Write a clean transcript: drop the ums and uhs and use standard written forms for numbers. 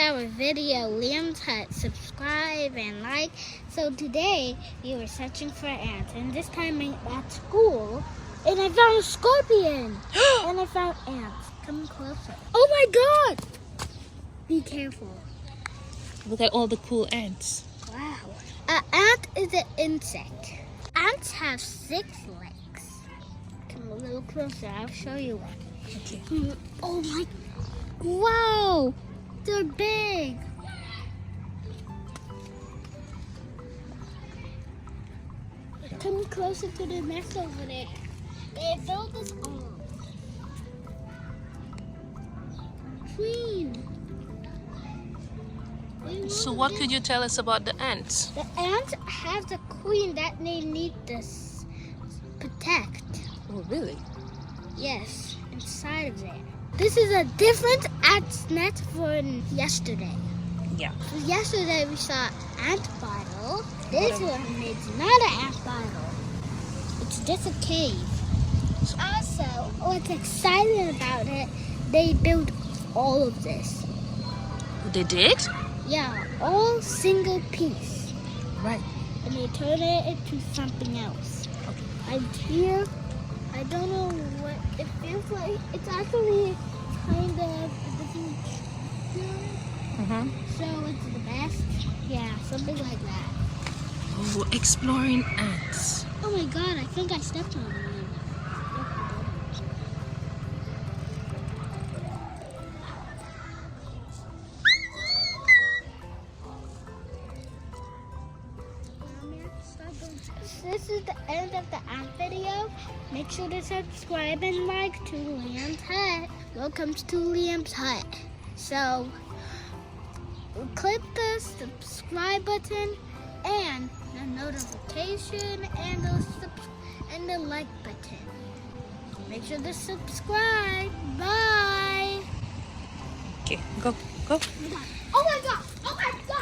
our video, Liam's Hut. Subscribe and like. So today, we were searching for ants. And this time I'm at school. And I found a scorpion. And I found ants. Come closer. Oh my God! Be careful. Look at all the cool ants. Wow. An ant is an insect. Ants have 6 legs. Come a little closer. I'll show you one. Okay. Oh my. Wow. They're big. Come closer to the nest over there. They built this all. Queen. So what could you tell us about the ants? The ants have the queen that they need to protect. Oh, really? Yes, inside of there. This is a different ant nest from yesterday. Yeah. So yesterday we saw ant bottle. This one is not an ant bottle. It's just a cave. Also, what's exciting about it, they built all of this. They did? Yeah, all single piece. Right. And they turn it into something else. Okay. And here, I don't know what it feels like. It's actually kind of a different pyramid. So it's the best. Yeah, something like that. Oh, exploring ants. Oh my God, I think I stepped on one. This is the end of the ant video. Make sure to subscribe and like to Liam's Hut. Welcome to Liam's Hut. So, click the subscribe button and the notification and the like button. Make sure to subscribe. Bye. Okay, go. Oh my God! Oh my God!